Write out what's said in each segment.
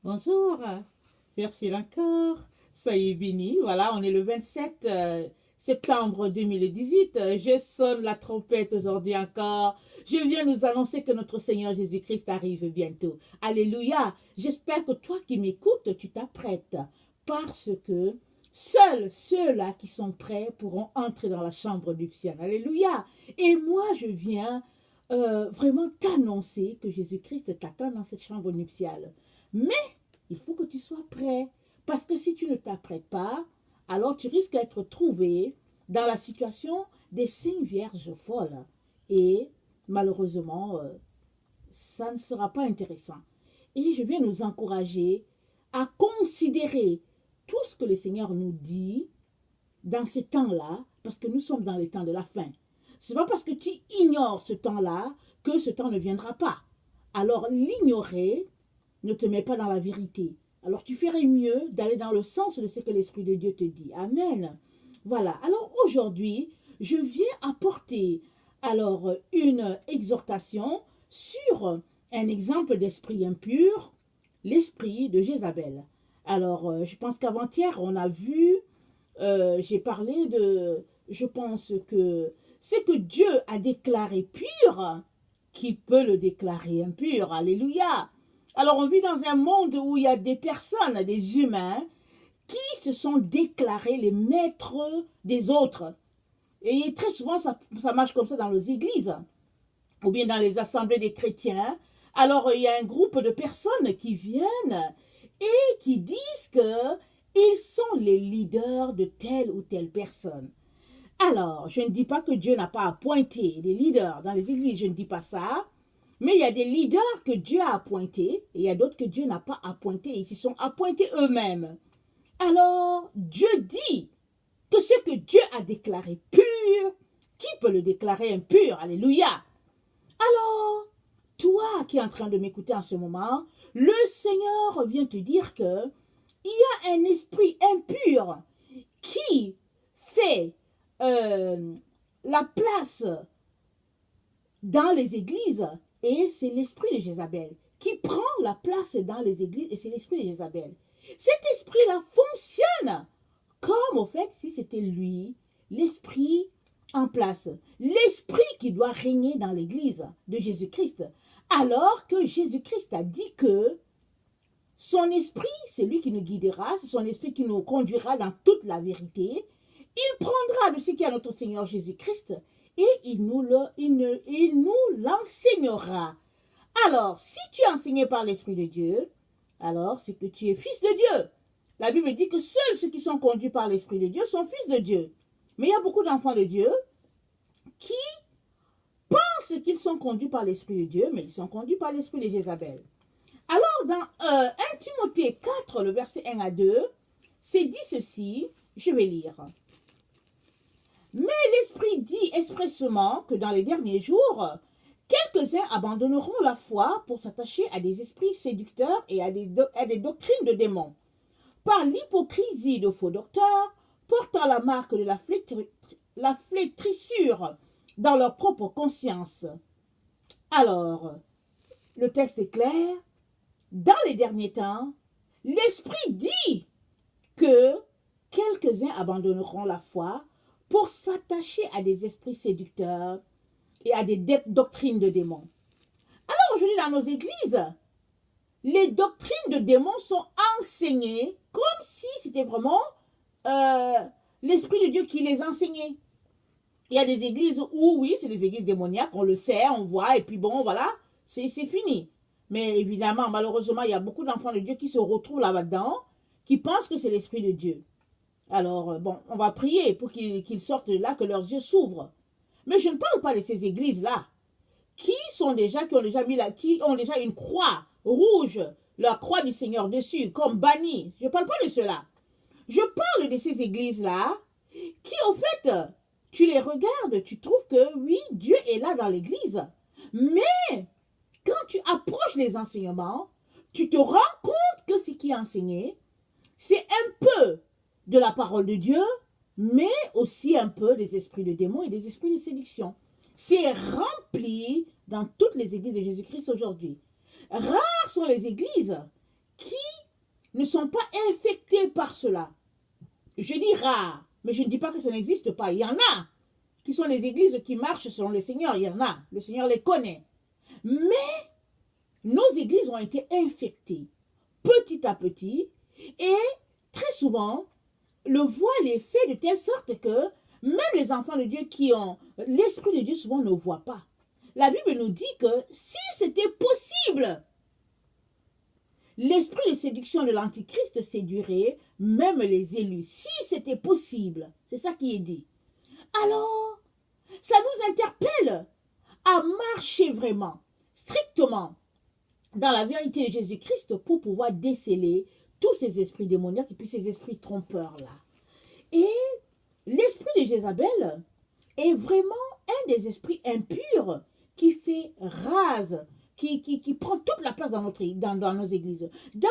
Bonjour, c'est Ursule encore. Soyez bénis. Voilà, on est le 27 septembre 2018. Je sonne la trompette aujourd'hui encore. Je viens nous annoncer que notre Seigneur Jésus-Christ arrive bientôt. Alléluia. J'espère que toi qui m'écoutes, tu t'apprêtes parce que seuls ceux-là qui sont prêts pourront entrer dans la chambre nuptiale. Alléluia. Et moi, je viens vraiment t'annoncer que Jésus-Christ t'attend dans cette chambre nuptiale. Mais il faut que tu sois prêt. Parce que si tu ne t'apprêtes pas, alors tu risques d'être trouvé dans la situation des cinq vierges folles. Et malheureusement, ça ne sera pas intéressant. Et je viens nous encourager à considérer tout ce que le Seigneur nous dit dans ces temps-là, parce que nous sommes dans les temps de la fin. Ce n'est pas parce que tu ignores ce temps-là que ce temps ne viendra pas. Alors l'ignorer ne te met pas dans la vérité. Alors tu ferais mieux d'aller dans le sens de ce que l'Esprit de Dieu te dit. Amen. Voilà. Alors aujourd'hui, je viens apporter alors une exhortation sur un exemple d'esprit impur, l'esprit de Jézabel. Alors, je pense qu'avant-hier, on a vu, j'ai parlé de, je pense que c'est que Dieu a déclaré pur, qui peut le déclarer impur. Alléluia. Alors, on vit dans un monde où il y a des personnes, des humains, qui se sont déclarés les maîtres des autres. Et très souvent, ça marche comme ça dans les églises, ou bien dans les assemblées des chrétiens. Alors, il y a un groupe de personnes qui viennent et qui disent qu'ils sont les leaders de telle ou telle personne. Alors, je ne dis pas que Dieu n'a pas appointé des leaders dans les églises, je ne dis pas ça. Mais il y a des leaders que Dieu a appointés et il y a d'autres que Dieu n'a pas appointés. Ils s'y sont appointés eux-mêmes. Alors, Dieu dit que ce que Dieu a déclaré pur, qui peut le déclarer impur? Alléluia. Alors, toi qui es en train de m'écouter en ce moment, le Seigneur vient te dire que il y a un esprit impur qui fait la place dans les églises. Et c'est l'esprit de Jézabel qui prend la place dans les églises et c'est l'esprit de Jézabel. Cet esprit-là fonctionne comme au fait si c'était lui, l'esprit en place, l'esprit qui doit régner dans l'église de Jésus-Christ. Alors que Jésus-Christ a dit que son esprit, c'est lui qui nous guidera, c'est son esprit qui nous conduira dans toute la vérité. Il prendra de ce qui est à notre Seigneur Jésus-Christ et il nous l'enseignera. Alors, si tu es enseigné par l'Esprit de Dieu, alors c'est que tu es fils de Dieu. La Bible dit que seuls ceux qui sont conduits par l'Esprit de Dieu sont fils de Dieu. Mais il y a beaucoup d'enfants de Dieu qui pensent qu'ils sont conduits par l'Esprit de Dieu, mais ils sont conduits par l'Esprit de Jézabel. Alors, dans 1 Timothée 4, le verset 1 à 2, c'est dit ceci, je vais lire. Mais l'Esprit dit expressément que dans les derniers jours, quelques-uns abandonneront la foi pour s'attacher à des esprits séducteurs et à des doctrines de démons, par l'hypocrisie de faux docteurs, portant la marque de la flétrissure dans leur propre conscience. Alors, le texte est clair. Dans les derniers temps, l'Esprit dit que quelques-uns abandonneront la foi pour s'attacher à des esprits séducteurs et à des doctrines de démons. Alors aujourd'hui dans nos églises, les doctrines de démons sont enseignées comme si c'était vraiment l'Esprit de Dieu qui les enseignait. Il y a des églises où, oui, c'est des églises démoniaques, on le sait, on voit, et puis bon, voilà, c'est fini. Mais évidemment, malheureusement, il y a beaucoup d'enfants de Dieu qui se retrouvent là-dedans, qui pensent que c'est l'Esprit de Dieu. Alors, bon, on va prier pour qu'ils sortent de là, que leurs yeux s'ouvrent. Mais je ne parle pas de ces églises-là, qui ont déjà une croix rouge, la croix du Seigneur dessus, comme bannie. Je ne parle pas de cela. Je parle de ces églises-là, qui, en fait, tu les regardes, tu trouves que, oui, Dieu est là dans l'église. Mais, quand tu approches les enseignements, tu te rends compte que ce qui est enseigné, c'est un peu de la parole de Dieu, mais aussi un peu des esprits de démons et des esprits de séduction. C'est rempli dans toutes les églises de Jésus-Christ aujourd'hui. Rares sont les églises qui ne sont pas infectés par cela. Je dis rares, mais je ne dis pas que ça n'existe pas. Il y en a qui sont les églises qui marchent selon le Seigneur. Il y en a. Le Seigneur les connaît. Mais nos églises ont été infectées petit à petit et très souvent, le voile est fait de telle sorte que même les enfants de Dieu qui ont l'Esprit de Dieu souvent ne voient pas. La Bible nous dit que si c'était possible, l'esprit de séduction de l'Antichrist séduirait même les élus. Si c'était possible, c'est ça qui est dit. Alors, ça nous interpelle à marcher vraiment, strictement, dans la vérité de Jésus-Christ pour pouvoir déceler tous ces esprits démoniaques et puis ces esprits trompeurs-là. Et l'esprit de Jézabel est vraiment un des esprits impurs qui fait rase, qui prend toute la place dans nos églises. Dans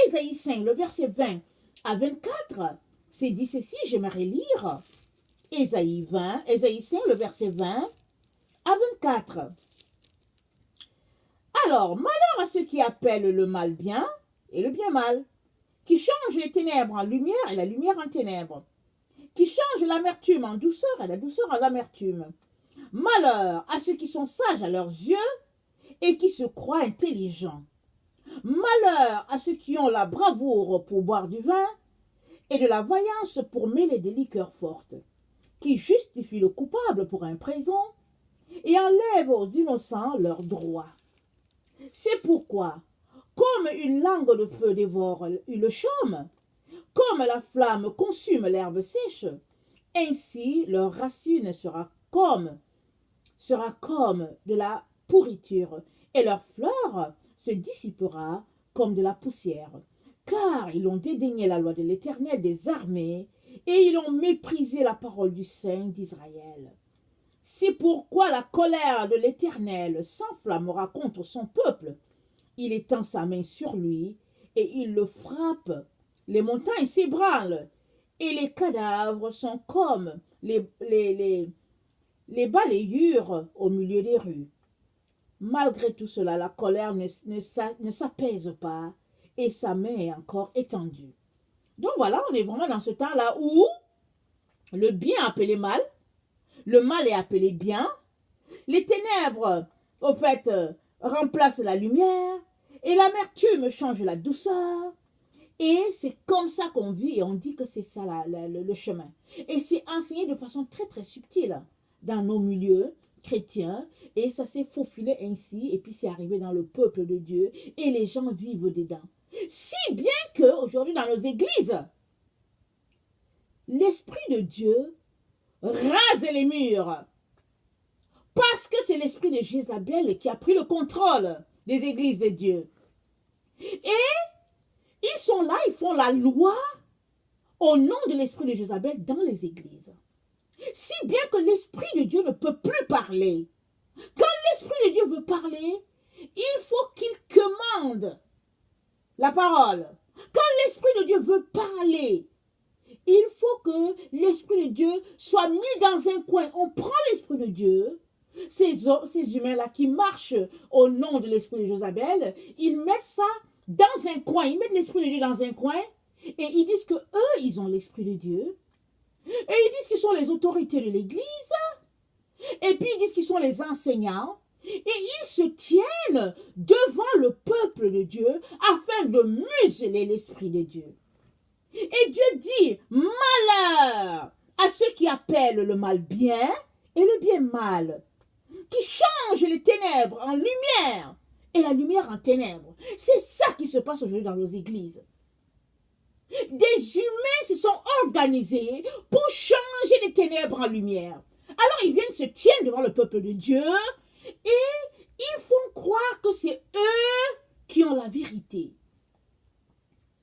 Ésaïe 5, le verset 20 à 24, c'est dit ceci, j'aimerais lire. Ésaïe 5, le verset 20 à 24. Alors, malheur à ceux qui appellent le mal bien et le bien mal, qui changent les ténèbres en lumière et la lumière en ténèbres, qui changent l'amertume en douceur et la douceur en amertume. Malheur à ceux qui sont sages à leurs yeux et qui se croient intelligents. Malheur à ceux qui ont la bravoure pour boire du vin et de la vaillance pour mêler des liqueurs fortes, qui justifient le coupable pour un présent et enlèvent aux innocents leurs droits. C'est pourquoi, comme une langue de feu dévore le chaume, comme la flamme consume l'herbe sèche, ainsi leur racine sera comme de la pourriture, et leur fleur se dissipera comme de la poussière. Car ils ont dédaigné la loi de l'Éternel des armées, et ils ont méprisé la parole du Saint d'Israël. C'est pourquoi la colère de l'Éternel s'enflammera contre son peuple. Il étend sa main sur lui, et il le frappe. Les montagnes s'ébranlent, et les cadavres sont comme les balayures au milieu des rues. Malgré tout cela, la colère ne s'apaise pas, et sa main est encore étendue. Donc voilà, on est vraiment dans ce temps-là où le bien est appelé mal, le mal est appelé bien, les ténèbres, au fait, remplacent la lumière, et l'amertume change la douceur, et c'est comme ça qu'on vit, et on dit que c'est ça le chemin. Et c'est enseigné de façon très très subtile dans nos milieux chrétiens, et ça s'est faufilé ainsi, et puis c'est arrivé dans le peuple de Dieu, et les gens vivent dedans. Si bien qu'aujourd'hui dans nos églises, l'Esprit de Dieu rase les murs, parce que c'est l'esprit de Jézabel qui a pris le contrôle des églises de Dieu. Et ils sont là, ils font la loi au nom de l'esprit de Jézabel dans les églises. Si bien que l'Esprit de Dieu ne peut plus parler. Quand l'Esprit de Dieu veut parler, il faut qu'il commande la parole. Quand l'Esprit de Dieu veut parler, il faut que l'Esprit de Dieu soit mis dans un coin. On prend l'Esprit de Dieu, ces humains-là qui marchent au nom de l'Esprit de Jézabel, ils mettent ça dans un coin. Ils mettent l'Esprit de Dieu dans un coin et ils disent que eux, ils ont l'Esprit de Dieu. Et ils disent qu'ils sont les autorités de l'Église. Et puis ils disent qu'ils sont les enseignants. Et ils se tiennent devant le peuple de Dieu afin de museler l'Esprit de Dieu. Et Dieu dit, malheur à ceux qui appellent le mal bien et le bien mal, qui changent les ténèbres en lumière et la lumière en ténèbres. C'est ça qui se passe aujourd'hui dans nos églises. Des humains se sont organisés pour changer les ténèbres en lumière. Alors ils viennent se tiennent devant le peuple de Dieu et ils font croire que c'est eux qui ont la vérité.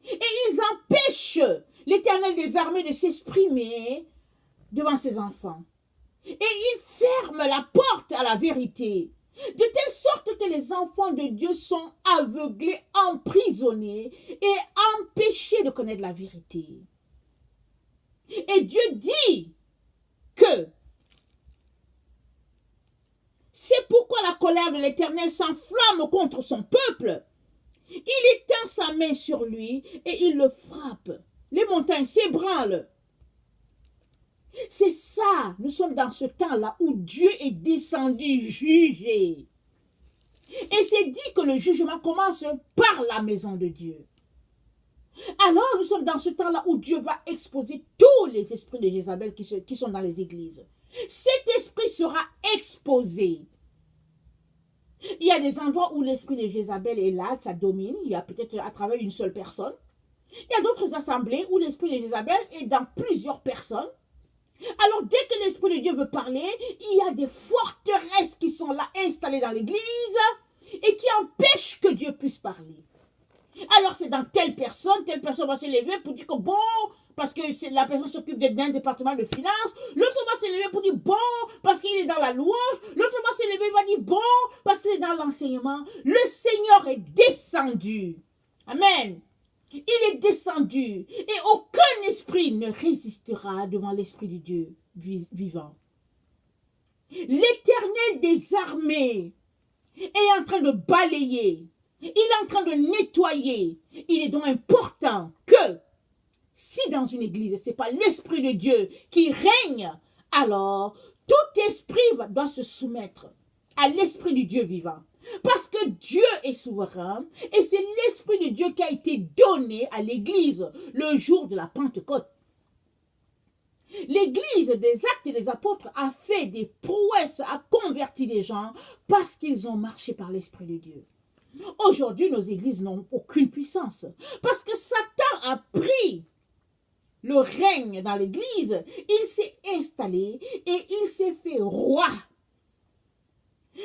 Et ils empêchent l'Éternel des armées de s'exprimer devant ses enfants. Et ils ferment la porte à la vérité, de telle sorte que les enfants de Dieu sont aveuglés, emprisonnés et empêchés de connaître la vérité. Et Dieu dit que c'est pourquoi la colère de l'Éternel s'enflamme contre son peuple Il étend sa main sur lui et il le frappe. Les montagnes s'ébranlent. C'est ça, nous sommes dans ce temps-là où Dieu est descendu juger. Et c'est dit que le jugement commence par la maison de Dieu. Alors nous sommes dans ce temps-là où Dieu va exposer tous les esprits de Jézabel qui sont dans les églises. Cet esprit sera exposé. Il y a des endroits où l'esprit de Jézabel est là, ça domine, il y a peut-être à travers une seule personne. Il y a d'autres assemblées où l'esprit de Jézabel est dans plusieurs personnes. Alors dès que l'esprit de Dieu veut parler, il y a des forteresses qui sont là installées dans l'église et qui empêchent que Dieu puisse parler. Alors c'est dans telle personne va se lever pour dire que bon, parce que la personne s'occupe d'un département de finances, l'autre va se lever pour dire bon, parce qu'il est dans la louange, l'autre va se lever et va dire bon, parce qu'il est dans l'enseignement. Le Seigneur est descendu. Amen. Il est descendu et aucun esprit ne résistera devant l'Esprit de Dieu vivant. L'Éternel des armées est en train de balayer, il est en train de nettoyer. Il est donc important que si dans une église, ce n'est pas l'Esprit de Dieu qui règne, alors tout esprit doit se soumettre à l'Esprit du Dieu vivant. Parce que Dieu est souverain et c'est l'Esprit de Dieu qui a été donné à l'Église le jour de la Pentecôte. L'Église des Actes des Apôtres a fait des prouesses, a converti des gens parce qu'ils ont marché par l'Esprit de Dieu. Aujourd'hui, nos églises n'ont aucune puissance parce que Satan a pris le règne dans l'Église, il s'est installé et il s'est fait roi.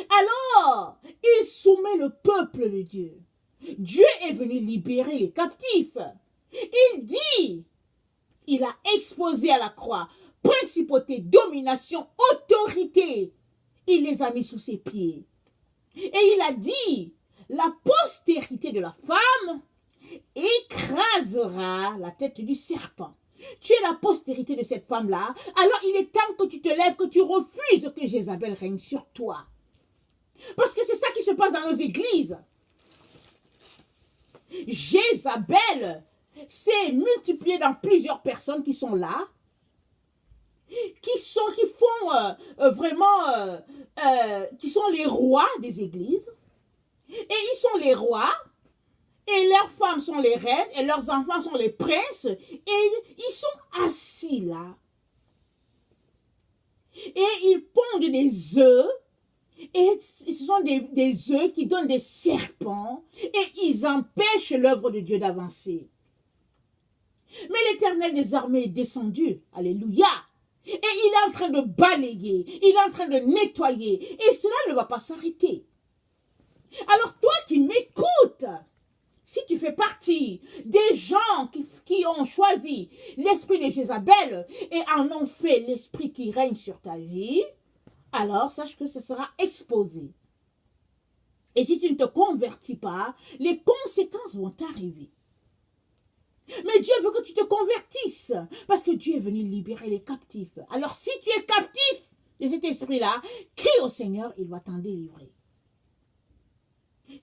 Alors, il soumet le peuple de Dieu. Dieu est venu libérer les captifs. Il dit, il a exposé à la croix principauté, domination, autorité. Il les a mis sous ses pieds. Et il a dit, la postérité de la femme écrasera la tête du serpent. Tu es la postérité de cette femme-là. Alors il est temps que tu te lèves, que tu refuses que Jézabel règne sur toi. Parce que c'est ça qui se passe dans nos églises. Jézabel s'est multipliée dans plusieurs personnes qui sont là, qui font vraiment, qui sont les rois des églises. Et ils sont les rois, et leurs femmes sont les reines, et leurs enfants sont les princes, et ils sont assis là. Et ils pondent des œufs, et ce sont des œufs qui donnent des serpents et ils empêchent l'œuvre de Dieu d'avancer. Mais l'Éternel des armées est descendu. Alléluia. Et il est en train de balayer, il est en train de nettoyer. Et cela ne va pas s'arrêter. Alors toi qui m'écoutes, si tu fais partie des gens qui ont choisi l'esprit de Jézabel et en ont fait l'esprit qui règne sur ta vie, alors sache que ce sera exposé. Et si tu ne te convertis pas, les conséquences vont t'arriver. Mais Dieu veut que tu te convertisses, parce que Dieu est venu libérer les captifs. Alors si tu es captif de cet esprit-là, crie au Seigneur, il va t'en délivrer.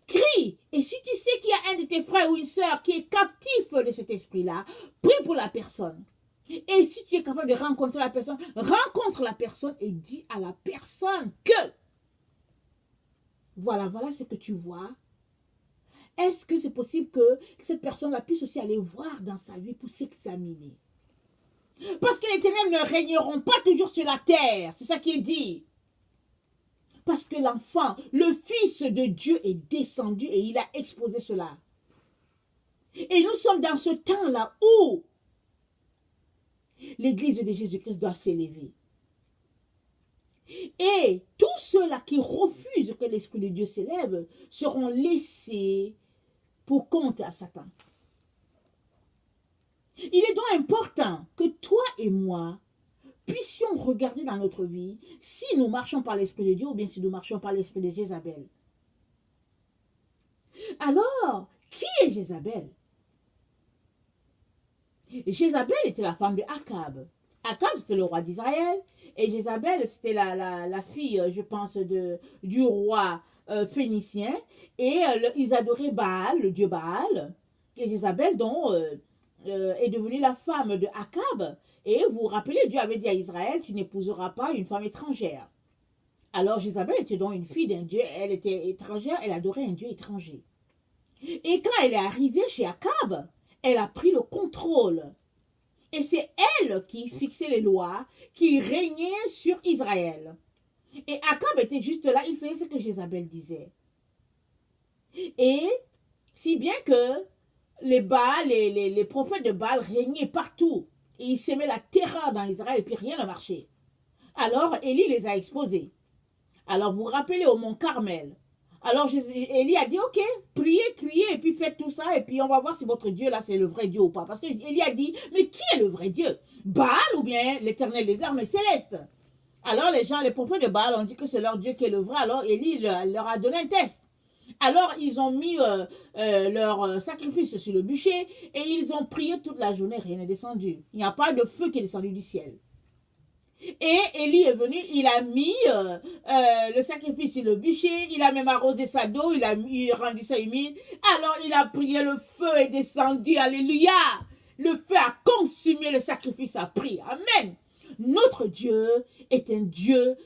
Crie, et si tu sais qu'il y a un de tes frères ou une sœur qui est captif de cet esprit-là, prie pour la personne. Et si tu es capable de rencontrer la personne, rencontre la personne et dis à la personne que voilà ce que tu vois. Est-ce que c'est possible que cette personne-là puisse aussi aller voir dans sa vie pour s'examiner? Parce que les ténèbres ne régneront pas toujours sur la terre. C'est ça qui est dit. Parce que l'enfant, le Fils de Dieu est descendu et il a exposé cela. Et nous sommes dans ce temps-là où l'Église de Jésus-Christ doit s'élever. Et tous ceux-là qui refusent que l'Esprit de Dieu s'élève seront laissés pour compte à Satan. Il est donc important que toi et moi puissions regarder dans notre vie si nous marchons par l'Esprit de Dieu ou bien si nous marchons par l'Esprit de Jézabel. Alors, qui est Jézabel? Jézabel était la femme de Akab. Akab, c'était le roi d'Israël. Et Jézabel, c'était la fille, je pense, du roi phéniciens et ils adoraient Baal, le dieu Baal, et Jézabel dont est devenue la femme de Akab. Et vous vous rappelez, Dieu avait dit à Israël, tu n'épouseras pas une femme étrangère. Alors Jézabel était donc une fille d'un dieu, elle était étrangère, elle adorait un dieu étranger. Et quand elle est arrivée chez Akab, elle a pris le contrôle. Et c'est elle qui fixait les lois, qui régnait sur Israël. Et Akab était juste là, il faisait ce que Jézabel disait. Et si bien que les prophètes de Baal régnaient partout. Et ils semaient la terreur dans Israël et puis rien ne marchait. Alors Élie les a exposés. Alors vous vous rappelez au mont Carmel. Alors Élie a dit, ok, priez, criez, et puis faites tout ça, et puis on va voir si votre Dieu là c'est le vrai Dieu ou pas. Parce que Élie a dit, mais qui est le vrai Dieu? Baal ou bien l'Éternel des armées célestes? Alors les prophètes de Baal ont dit que c'est leur Dieu qui est le vrai, alors Élie leur a donné un test. Alors ils ont mis leur sacrifice sur le bûcher, et ils ont prié toute la journée, rien n'est descendu. Il n'y a pas de feu qui est descendu du ciel. Et Élie est venu, il a mis le sacrifice sur le bûcher, il a même arrosé sa dos, il a rendu ça humide. Alors il a prié, le feu est descendu, alléluia. Le feu a consumé le sacrifice, a pris. Amen. Notre Dieu est un Dieu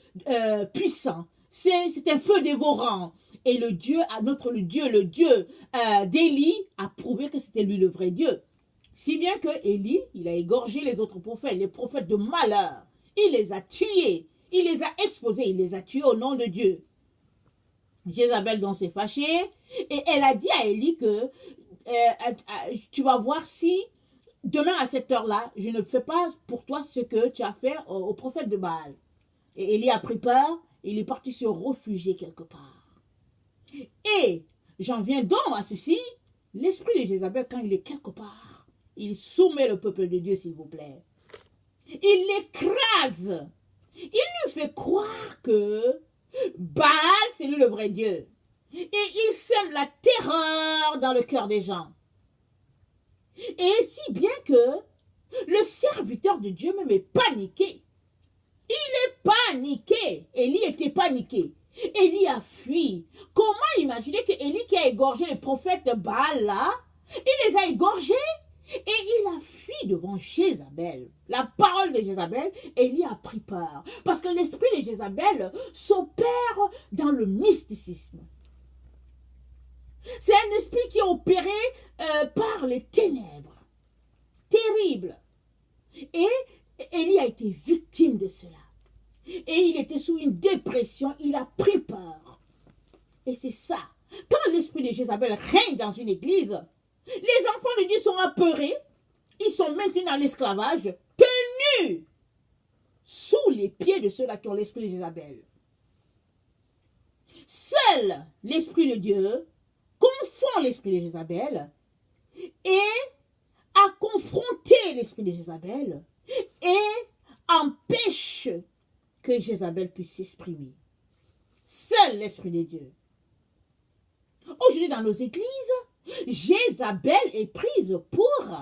puissant. C'est un feu dévorant. Et le Dieu d'Élie a prouvé que c'était lui le vrai Dieu. Si bien que Élie, il a égorgé les autres prophètes, les prophètes de malheur. Il les a tués, il les a exposés, il les a tués au nom de Dieu. Jézabel donc s'est fâchée et elle a dit à Élie que tu vas voir si demain à cette heure-là, je ne fais pas pour toi ce que tu as fait au prophète de Baal. Et Élie a pris peur, il est parti se réfugier quelque part. Et j'en viens donc à ceci, l'esprit de Jézabel, quand il est quelque part, il soumet le peuple de Dieu, s'il vous plaît. Il l'écrase. Il lui fait croire que Baal, c'est lui le vrai Dieu. Et il sème la terreur dans le cœur des gens. Et si bien que le serviteur de Dieu même est paniqué. Il est paniqué. Élie était paniqué. Élie a fui. Comment imaginer que Élie qui a égorgé les prophètes de Baal là, il les a égorgés? Et il a fui devant Jézabel. La parole de Jézabel, Élie a pris peur. Parce que l'esprit de Jézabel s'opère dans le mysticisme. C'est un esprit qui est opéré par les ténèbres. Terrible. Et Élie a été victime de cela. Et il était sous une dépression, il a pris peur. Et c'est ça. Quand l'esprit de Jézabel règne dans une église, les enfants de Dieu sont apeurés, ils sont maintenus dans l'esclavage, tenus sous les pieds de ceux-là qui ont l'esprit de Jézabel. Seul l'esprit de Dieu confond l'esprit de Jézabel et a confronté l'esprit de Jézabel et empêche que Jézabel puisse s'exprimer. Seul l'esprit de Dieu. Aujourd'hui dans nos églises, Jézabel est prise pour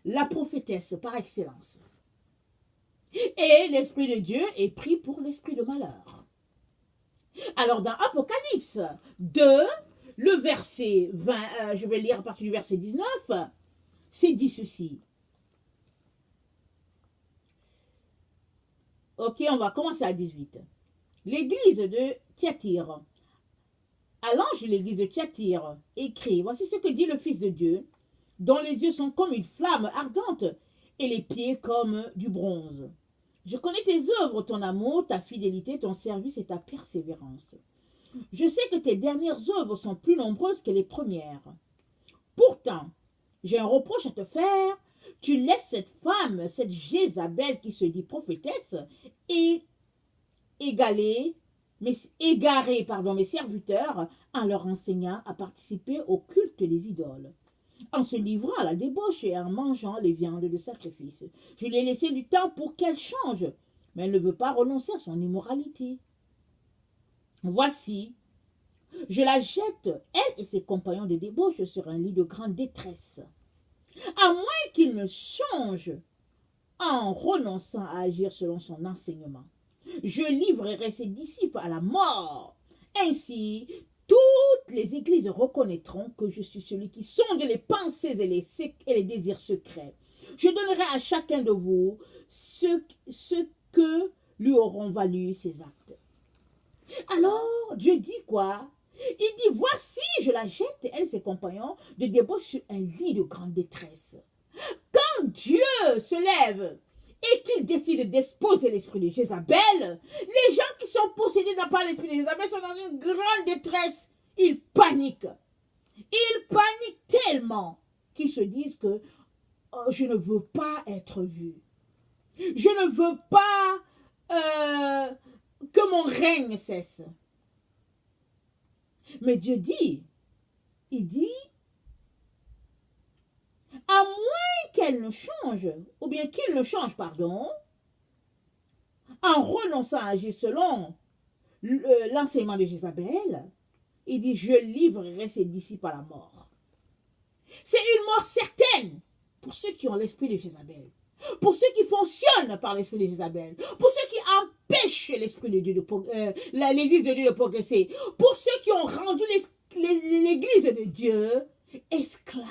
la prophétesse par excellence. Et l'esprit de Dieu est pris pour l'esprit de malheur. Alors dans Apocalypse 2, le verset 20, je vais lire à partir du verset 19, c'est dit ceci. Ok, on va commencer à 18. L'église de Thyatire. À l'ange de l'église de Thyatire, écrit, voici ce que dit le Fils de Dieu, dont les yeux sont comme une flamme ardente et les pieds comme du bronze. Je connais tes œuvres, ton amour, ta fidélité, ton service et ta persévérance. Je sais que tes dernières œuvres sont plus nombreuses que les premières. Pourtant, j'ai un reproche à te faire. Tu laisses cette femme, cette Jézabel qui se dit prophétesse, et égarer mes serviteurs en leur enseignant à participer au culte des idoles, en se livrant à la débauche et en mangeant les viandes de sacrifice. Je lui ai laissé du temps pour qu'elle change, mais elle ne veut pas renoncer à son immoralité. Voici, je la jette, elle et ses compagnons de débauche, sur un lit de grande détresse, à moins qu'il ne change en renonçant à agir selon son enseignement. Je livrerai ses disciples à la mort. Ainsi, toutes les églises reconnaîtront que je suis celui qui sonde les pensées et les désirs secrets. Je donnerai à chacun de vous ce que lui auront valu ses actes. Alors, Dieu dit quoi? Il dit, voici, je la jette, elle et ses compagnons, de débauche sur un lit de grande détresse. Quand Dieu se lève et qu'il décide d'exposer l'esprit de Jézabel, les gens qui sont possédés par l'esprit de Jézabel sont dans une grande détresse. Ils paniquent. Ils paniquent tellement qu'ils se disent que je ne veux pas être vu. Je ne veux pas que mon règne cesse. Mais Dieu dit, il dit, à moins qu'elle ne change, ou bien qu'il ne change, pardon, en renonçant à agir selon l'enseignement de Jézabel, il dit, je livrerai ses disciples à la mort. C'est une mort certaine pour ceux qui ont l'esprit de Jézabel, pour ceux qui fonctionnent par l'esprit de Jézabel, pour ceux qui empêchent l'esprit de Dieu l'église de Dieu de progresser, pour ceux qui ont rendu l'église de Dieu esclave.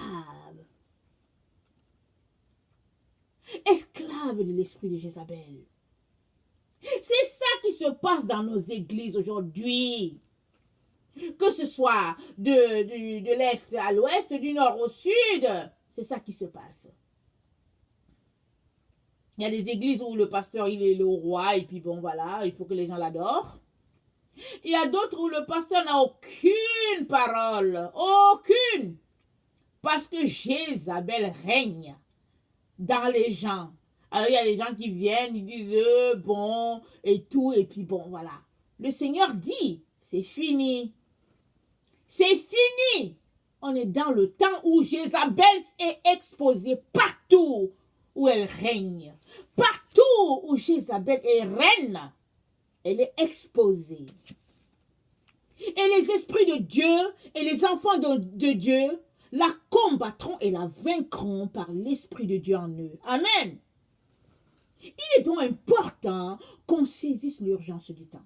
Esclave de l'esprit de Jézabel. C'est ça qui se passe dans nos églises aujourd'hui. Que ce soit de l'est à l'ouest, du nord au sud, c'est ça qui se passe. Il y a des églises où le pasteur, il est le roi, et puis bon, voilà, il faut que les gens l'adorent. Il y a d'autres où le pasteur n'a aucune parole, aucune, parce que Jézabel règne dans les gens. Alors, il y a des gens qui viennent, ils disent, bon, et tout, et puis bon, voilà. Le Seigneur dit, c'est fini. C'est fini. On est dans le temps où Jézabel est exposée partout où elle règne. Partout où Jézabel est reine, elle est exposée. Et les esprits de Dieu et les enfants de Dieu la combattront et la vaincront par l'Esprit de Dieu en eux. Amen. Il est donc important qu'on saisisse l'urgence du temps.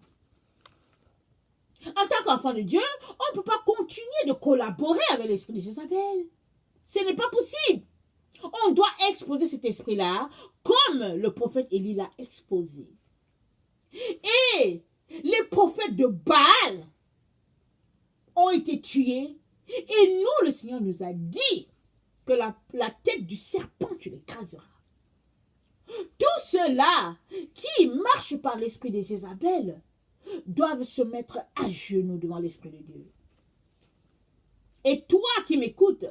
En tant qu'enfant de Dieu, on ne peut pas continuer de collaborer avec l'esprit de Jézabel. Ce n'est pas possible. On doit exposer cet esprit-là comme le prophète Élie l'a exposé. Et les prophètes de Baal ont été tués. Et nous, le Seigneur nous a dit que la tête du serpent, tu l'écraseras. Tous ceux-là qui marchent par l'esprit de Jézabel doivent se mettre à genoux devant l'esprit de Dieu. Et toi qui m'écoutes,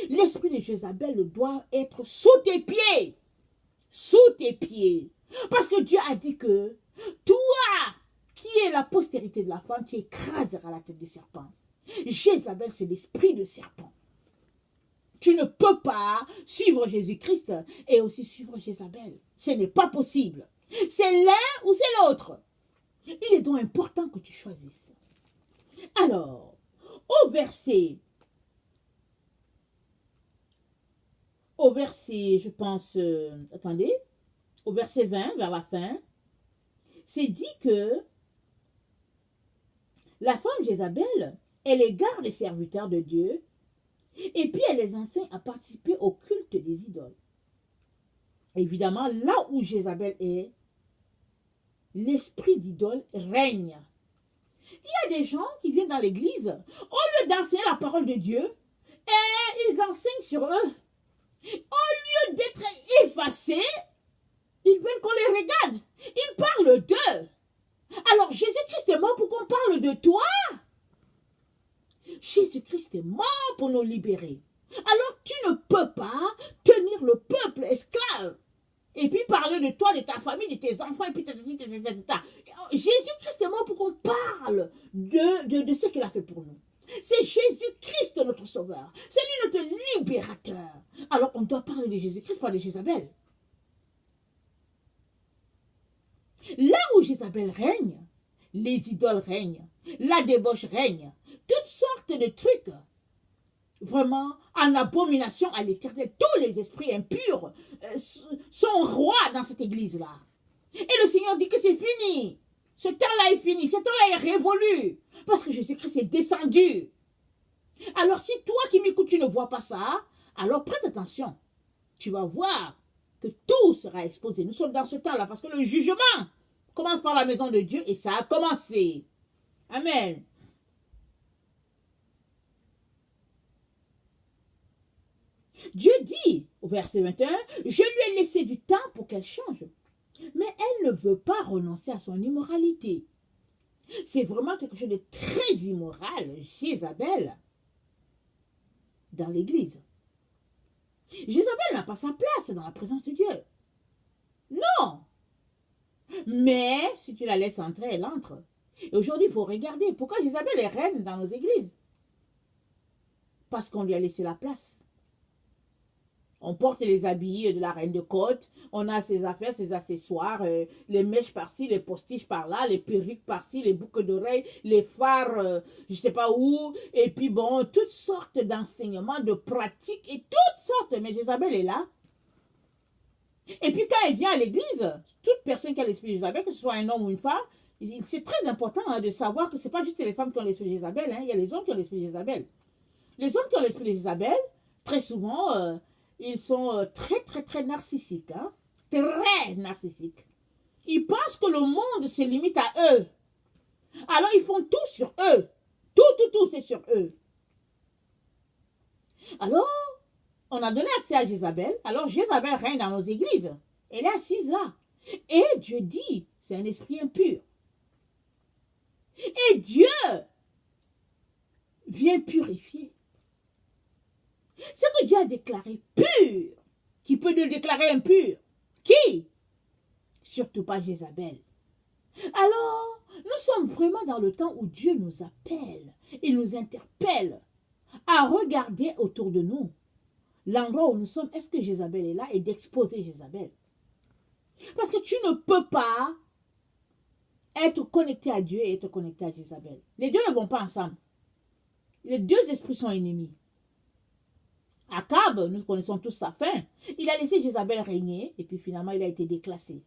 l'esprit de Jézabel doit être sous tes pieds. Sous tes pieds. Parce que Dieu a dit que toi, qui es la postérité de la femme, tu écraseras la tête du serpent. Jézabel, c'est l'esprit de serpent. Tu ne peux pas suivre Jésus-Christ et aussi suivre Jézabel. Ce n'est pas possible. C'est l'un ou c'est l'autre. Il est donc important que tu choisisses. Alors, au verset, je pense, attendez, au verset 20, vers la fin, c'est dit que la femme Jézabel, elle égare les serviteurs de Dieu et puis elle les enseigne à participer au culte des idoles. Évidemment, là où Jézabel est, l'esprit d'idole règne. Il y a des gens qui viennent dans l'église, au lieu d'enseigner la parole de Dieu, et ils enseignent sur eux. Au lieu d'être effacés, ils veulent qu'on les regarde. Ils parlent d'eux. Alors, Jésus-Christ est mort pour qu'on parle de toi. Jésus-Christ est mort pour nous libérer. Alors, tu ne peux pas tenir le peuple esclave. Et puis parler de toi, de ta famille, de tes enfants, et puis Jésus-Christ est mort pour qu'on parle de ce qu'il a fait pour nous. C'est Jésus-Christ notre sauveur. C'est lui notre libérateur. Alors on doit parler de Jésus-Christ, pas de Jézabel. Là où Jézabel règne, les idoles règnent, la débauche règne, toutes sortes de trucs. Vraiment, en abomination à l'Éternel. Tous les esprits impurs sont rois dans cette église-là. Et le Seigneur dit que c'est fini. Ce temps-là est fini, ce temps-là est révolu. Parce que Jésus-Christ est descendu. Alors si toi qui m'écoutes, tu ne vois pas ça, alors prête attention. Tu vas voir que tout sera exposé. Nous sommes dans ce temps-là parce que le jugement commence par la maison de Dieu et ça a commencé. Amen. Dieu dit au verset 21, je lui ai laissé du temps pour qu'elle change. Mais elle ne veut pas renoncer à son immoralité. C'est vraiment quelque chose de très immoral, Jézabel, dans l'église. Jézabel n'a pas sa place dans la présence de Dieu. Non. Mais si tu la laisses entrer, elle entre. Et aujourd'hui, il faut regarder pourquoi Jézabel est reine dans nos églises. Parce qu'on lui a laissé la place. On porte les habits de la reine de côte, on a ses affaires, ses accessoires, les mèches par-ci, les postiches par-là, les perruques par-ci, les boucles d'oreilles, les phares, je ne sais pas où, et puis bon, toutes sortes d'enseignements, de pratiques, et toutes sortes, mais Jézabel est là. Et puis quand elle vient à l'église, toute personne qui a l'esprit de Jézabel, que ce soit un homme ou une femme, c'est très important de savoir que ce n'est pas juste les femmes qui ont l'esprit de Jézabel, il y a les hommes qui ont l'esprit de Jézabel. Les hommes qui ont l'esprit de Jézabel, très souvent... ils sont très narcissiques. Hein? Très narcissiques. Ils pensent que le monde se limite à eux. Alors ils font tout sur eux. Tout, c'est sur eux. Alors, on a donné accès à Jézabel. Alors Jézabel règne dans nos églises. Elle est assise là. Et Dieu dit, c'est un esprit impur. Et Dieu vient purifier. Ce que Dieu a déclaré pur, qui peut le déclarer impur? Qui? Surtout pas Jézabel. Alors, nous sommes vraiment dans le temps où Dieu nous appelle, il nous interpelle à regarder autour de nous l'endroit où nous sommes. Est-ce que Jézabel est là? Et d'exposer Jézabel. Parce que tu ne peux pas être connecté à Dieu et être connecté à Jézabel. Les deux ne vont pas ensemble. Les deux esprits sont ennemis. Akab, nous connaissons tous sa fin. Il a laissé Jézabel régner et puis finalement il a été déclassé.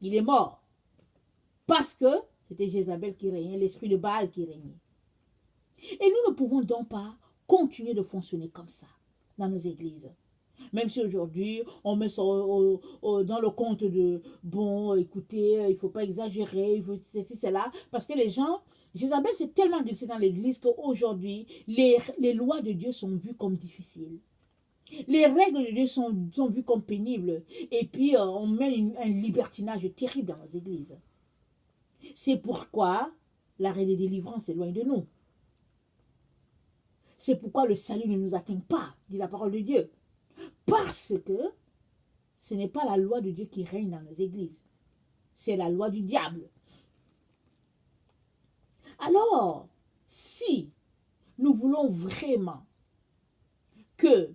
Il est mort. Parce que c'était Jézabel qui régnait, l'esprit de Baal qui régnait. Et nous ne pouvons donc pas continuer de fonctionner comme ça dans nos églises. Même si aujourd'hui on met ça dans le compte de bon, écoutez, il ne faut pas exagérer, il faut ceci, cela, parce que les gens... Jézabel s'est tellement glissée dans l'église qu'aujourd'hui, les lois de Dieu sont vues comme difficiles. Les règles de Dieu sont vues comme pénibles. Et puis, on met un libertinage terrible dans nos églises. C'est pourquoi l'arrêt des délivrances est loin de nous. C'est pourquoi le salut ne nous atteint pas, dit la parole de Dieu. Parce que ce n'est pas la loi de Dieu qui règne dans nos églises. C'est la loi du diable. Alors, si nous voulons vraiment que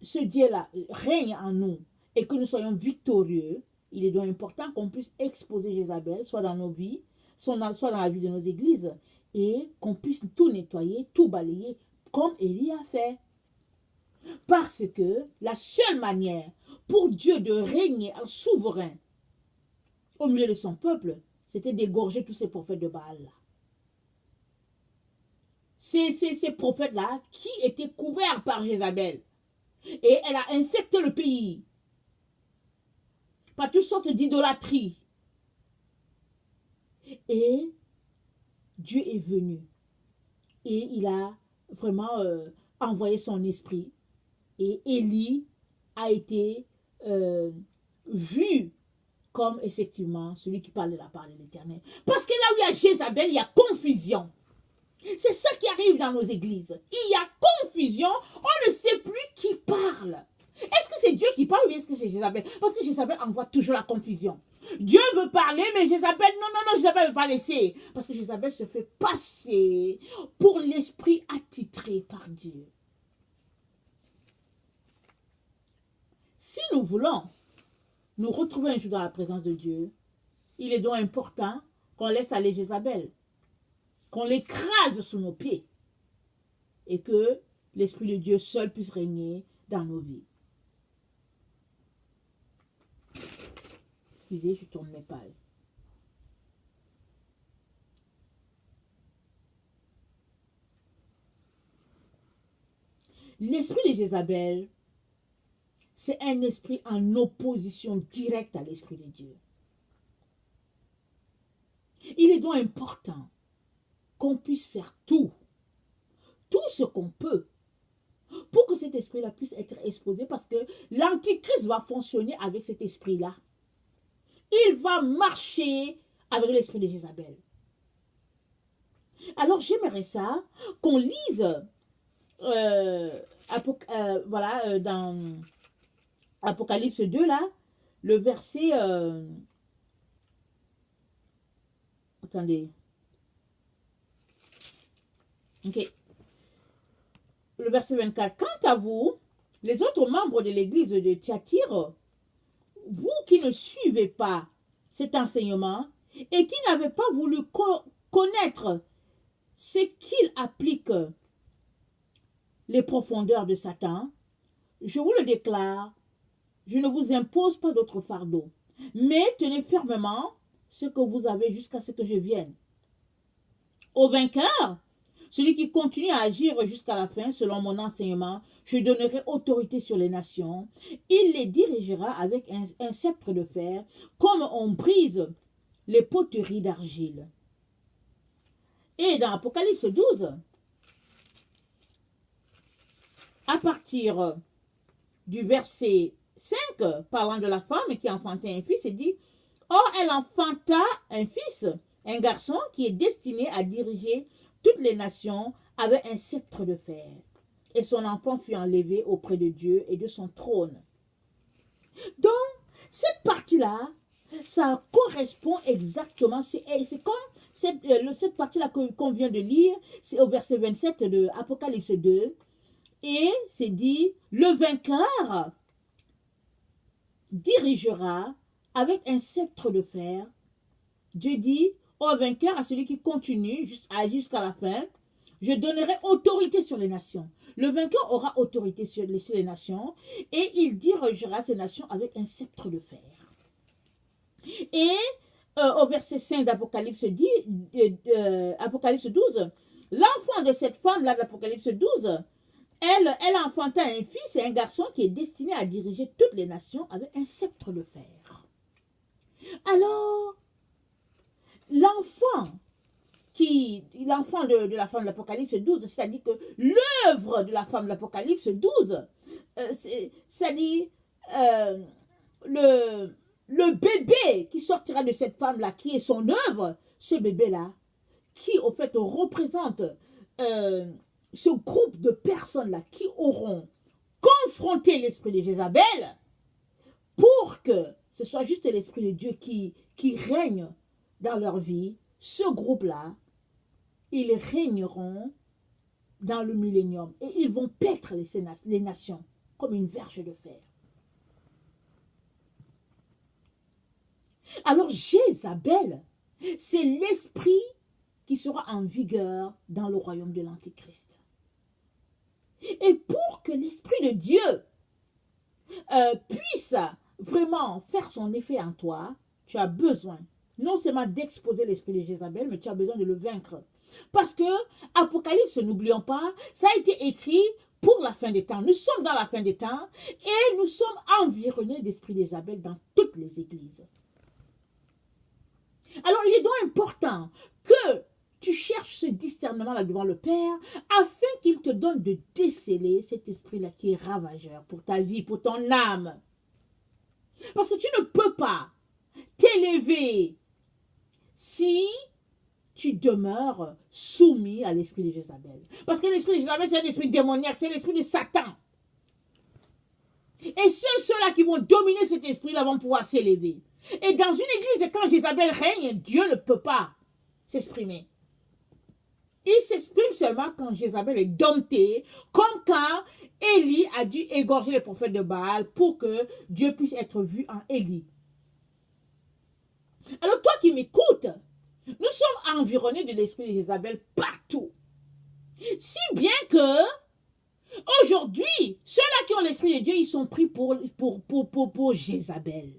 ce Dieu-là règne en nous et que nous soyons victorieux, il est donc important qu'on puisse exposer Jézabel, soit dans nos vies, soit dans la vie de nos églises, et qu'on puisse tout nettoyer, tout balayer, comme Élie a fait. Parce que la seule manière pour Dieu de régner en souverain au milieu de son peuple, c'était d'égorger tous ces prophètes de Baal-là. Ces prophètes-là qui étaient couverts par Jézabel. Et elle a infecté le pays par toutes sortes d'idolâtries. Et Dieu est venu. Et il a vraiment envoyé son esprit. Et Élie a été vu comme effectivement celui qui parle de la part de l'Éternel. Parce que là où il y a Jézabel, il y a confusion. C'est ça qui arrive dans nos églises. Il y a confusion, on ne sait plus qui parle. Est-ce que c'est Dieu qui parle ou est-ce que c'est Jézabel? Parce que Jézabel envoie toujours la confusion. Dieu veut parler, mais Jézabel, non, Jézabel ne veut pas laisser. Parce que Jézabel se fait passer pour l'esprit attitré par Dieu. Si nous voulons nous retrouver un jour dans la présence de Dieu, il est donc important qu'on laisse aller Jézabel, qu'on l'écrase sous nos pieds et que l'Esprit de Dieu seul puisse régner dans nos vies. Excusez, je tourne mes pages. L'esprit de Jézabel, c'est un esprit en opposition directe à l'esprit de Dieu. Il est donc important qu'on puisse faire tout ce qu'on peut pour que cet esprit-là puisse être exposé, parce que l'Antichrist va fonctionner avec cet esprit-là. Il va marcher avec l'esprit de Jézabel. Alors j'aimerais ça qu'on lise dans Apocalypse 2 là, le verset attendez. OK. Le verset 24. Quant à vous, les autres membres de l'église de Thyatire, vous qui ne suivez pas cet enseignement et qui n'avez pas voulu connaître ce qu'il applique les profondeurs de Satan, je vous le déclare, je ne vous impose pas d'autre fardeau, mais tenez fermement ce que vous avez jusqu'à ce que je vienne. Au vainqueur, celui qui continue à agir jusqu'à la fin, selon mon enseignement, je donnerai autorité sur les nations. Il les dirigera avec un sceptre de fer, comme on brise les poteries d'argile. Et dans Apocalypse 12, à partir du verset 5, parlant de la femme qui enfantait un fils, il dit « Or, elle enfanta un fils, un garçon qui est destiné à diriger toutes les nations avec un sceptre de fer. Et son enfant fut enlevé auprès de Dieu et de son trône. » Donc, cette partie-là, ça correspond exactement, c'est comme cette partie-là qu'on vient de lire, c'est au verset 27 de Apocalypse 2, et c'est dit, le vainqueur dirigera avec un sceptre de fer. Dieu dit, au vainqueur, à celui qui continue jusqu'à la fin, je donnerai autorité sur les nations. Le vainqueur aura autorité sur les nations et il dirigera ces nations avec un sceptre de fer. Et au verset 5 d'Apocalypse 12, l'enfant de cette femme-là d'Apocalypse 12, elle enfanta un fils et un garçon qui est destiné à diriger toutes les nations avec un sceptre de fer. Alors, l'enfant de la femme de l'Apocalypse 12, c'est-à-dire que l'œuvre de la femme de l'Apocalypse 12, c'est-à-dire le bébé qui sortira de cette femme-là, qui est son œuvre, ce bébé-là, qui au fait représente ce groupe de personnes-là qui auront confronté l'esprit de Jézabel pour que ce soit juste l'esprit de Dieu qui règne dans leur vie. Ce groupe-là, ils régneront dans le millénium et ils vont paître les nations comme une verge de fer. Alors Jézabel, c'est l'esprit qui sera en vigueur dans le royaume de l'Antichrist. Et pour que l'esprit de Dieu puisse vraiment faire son effet en toi, tu as besoin non seulement d'exposer l'esprit de Jézabel, mais tu as besoin de le vaincre. Parce que Apocalypse, n'oublions pas, ça a été écrit pour la fin des temps. Nous sommes dans la fin des temps et nous sommes environnés d'esprit de Jézabel dans toutes les églises. Alors, il est donc important que tu cherches ce discernement-là devant le Père afin qu'il te donne de déceler cet esprit-là qui est ravageur pour ta vie, pour ton âme. Parce que tu ne peux pas t'élever si tu demeures soumis à l'esprit de Jézabel. Parce que l'esprit de Jézabel, c'est un esprit démoniaque, c'est l'esprit de Satan. Et seuls ceux-là qui vont dominer cet esprit-là vont pouvoir s'élever. Et dans une église, quand Jézabel règne, Dieu ne peut pas s'exprimer. Il s'exprime seulement quand Jézabel est domptée, comme quand Élie a dû égorger les prophètes de Baal pour que Dieu puisse être vu en Élie. Alors toi qui m'écoutes, nous sommes environnés de l'esprit de Jézabel partout. Si bien que aujourd'hui, ceux-là qui ont l'esprit de Dieu, ils sont pris pour Jézabel.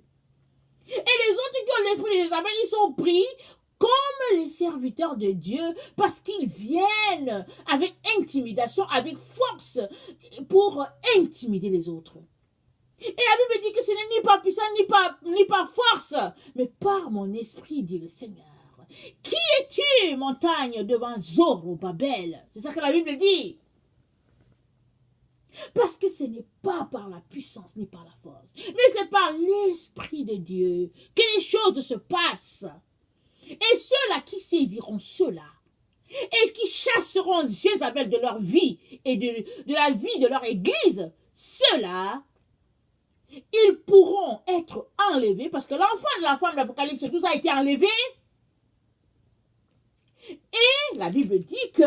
Et les autres qui ont l'esprit de Jézabel, ils sont pris comme les serviteurs de Dieu, parce qu'ils viennent avec intimidation, avec force, pour intimider les autres. Et la Bible dit que ce n'est ni par puissance, ni par force, mais par mon esprit, dit le Seigneur. Qui es-tu, montagne, devant Zorobabel? C'est ça que la Bible dit. Parce que ce n'est pas par la puissance ni par la force, mais c'est par l'Esprit de Dieu que les choses se passent. Et ceux-là qui saisiront cela et qui chasseront Jézabel de leur vie et de la vie de leur église, ceux-là, ils pourront être enlevés parce que l'enfant de la femme de l'Apocalypse, tout ça a été enlevé. Et la Bible dit que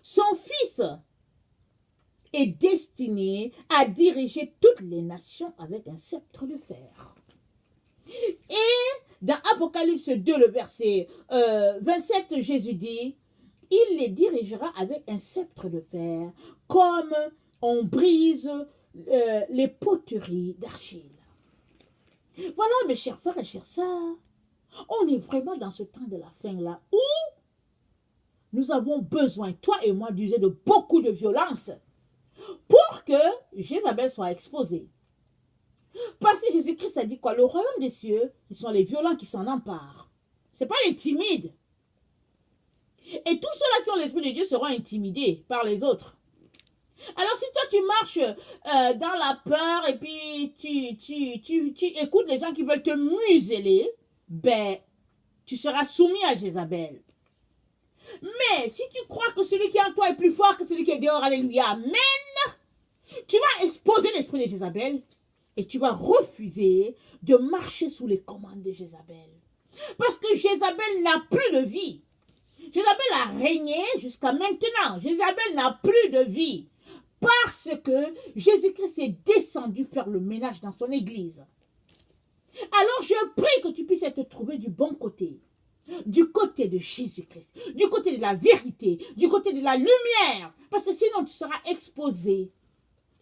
son fils est destiné à diriger toutes les nations avec un sceptre de fer. Et dans Apocalypse 2, le verset 27, Jésus dit, il les dirigera avec un sceptre de fer, comme on brise les poteries d'argile. Voilà, mes chers frères et chères sœurs, on est vraiment dans ce temps de la fin là où nous avons besoin, toi et moi, d'user de beaucoup de violence pour que Jézabel soit exposée. Parce que Jésus-Christ a dit quoi? Le royaume des cieux, ce sont les violents qui s'en emparent. Ce n'est pas les timides. Et tous ceux-là qui ont l'esprit de Dieu seront intimidés par les autres. Alors si toi tu marches dans la peur et puis tu écoutes les gens qui veulent te museler, ben tu seras soumis à Jézabel. Mais si tu crois que celui qui est en toi est plus fort que celui qui est dehors, alléluia, amen, tu vas exposer l'esprit de Jézabel et tu vas refuser de marcher sous les commandes de Jézabel. Parce que Jézabel n'a plus de vie. Jézabel a régné jusqu'à maintenant. Jézabel n'a plus de vie. Parce que Jésus-Christ est descendu faire le ménage dans son église. Alors je prie que tu puisses te trouver du bon côté. Du côté de Jésus-Christ. Du côté de la vérité. Du côté de la lumière. Parce que sinon tu seras exposé.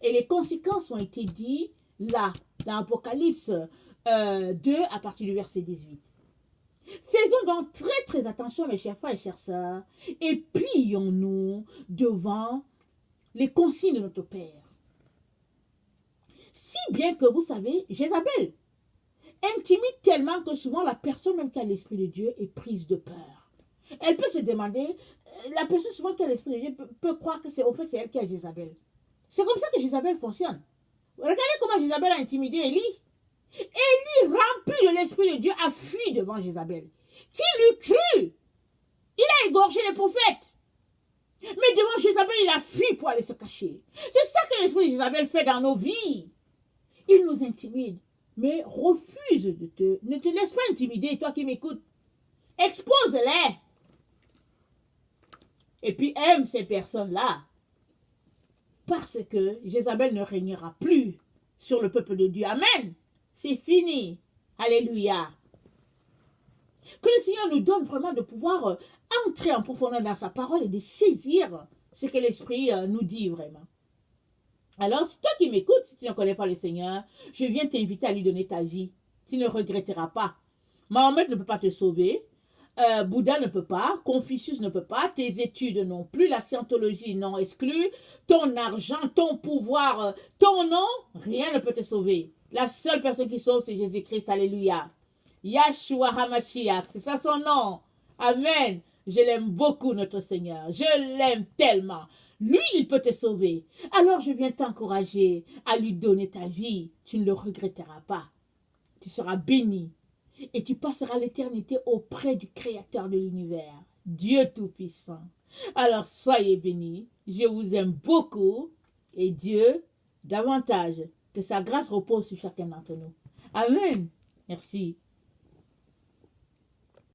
Et les conséquences ont été dites là, dans Apocalypse 2 à partir du verset 18. Faisons donc très très attention mes chers frères et chères sœurs et plions-nous devant les consignes de notre Père. Si bien que vous savez, Jézabel intimide tellement que souvent la personne même qui a l'esprit de Dieu est prise de peur. Elle peut se demander, la personne souvent qui a l'esprit de Dieu peut croire que c'est au fait c'est elle qui a Jézabel. C'est comme ça que Jézabel fonctionne. Regardez comment Jézabel a intimidé Élie. Élie, rempli de l'esprit de Dieu, a fui devant Jézabel. Qui l'eût cru? Il a égorgé les prophètes. Mais devant Jézabel, il a fui pour aller se cacher. C'est ça que l'esprit de Jézabel fait dans nos vies. Il nous intimide. Mais refuse ne te laisse pas intimider, toi qui m'écoutes. Expose-les. Et puis aime ces personnes-là. Parce que Jézabel ne régnera plus sur le peuple de Dieu. Amen. C'est fini. Alléluia. Que le Seigneur nous donne vraiment de pouvoir entrer en profondeur dans sa parole et de saisir ce que l'Esprit nous dit vraiment. Alors, si toi qui m'écoutes, si tu ne connais pas le Seigneur, je viens t'inviter à lui donner ta vie. Tu ne regretteras pas. Mahomet ne peut pas te sauver. Bouddha ne peut pas, Confucius ne peut pas, tes études non plus, la scientologie non exclue, ton argent, ton pouvoir, ton nom, rien ne peut te sauver. La seule personne qui sauve, c'est Jésus-Christ, alléluia. Yahshua HaMashiach, c'est ça son nom. Amen. Je l'aime beaucoup, notre Seigneur. Je l'aime tellement. Lui, il peut te sauver. Alors, je viens t'encourager à lui donner ta vie. Tu ne le regretteras pas. Tu seras béni. Et tu passeras l'éternité auprès du Créateur de l'univers, Dieu Tout-Puissant. Alors, soyez bénis. Je vous aime beaucoup. Et Dieu, davantage, que sa grâce repose sur chacun d'entre nous. Amen. Merci.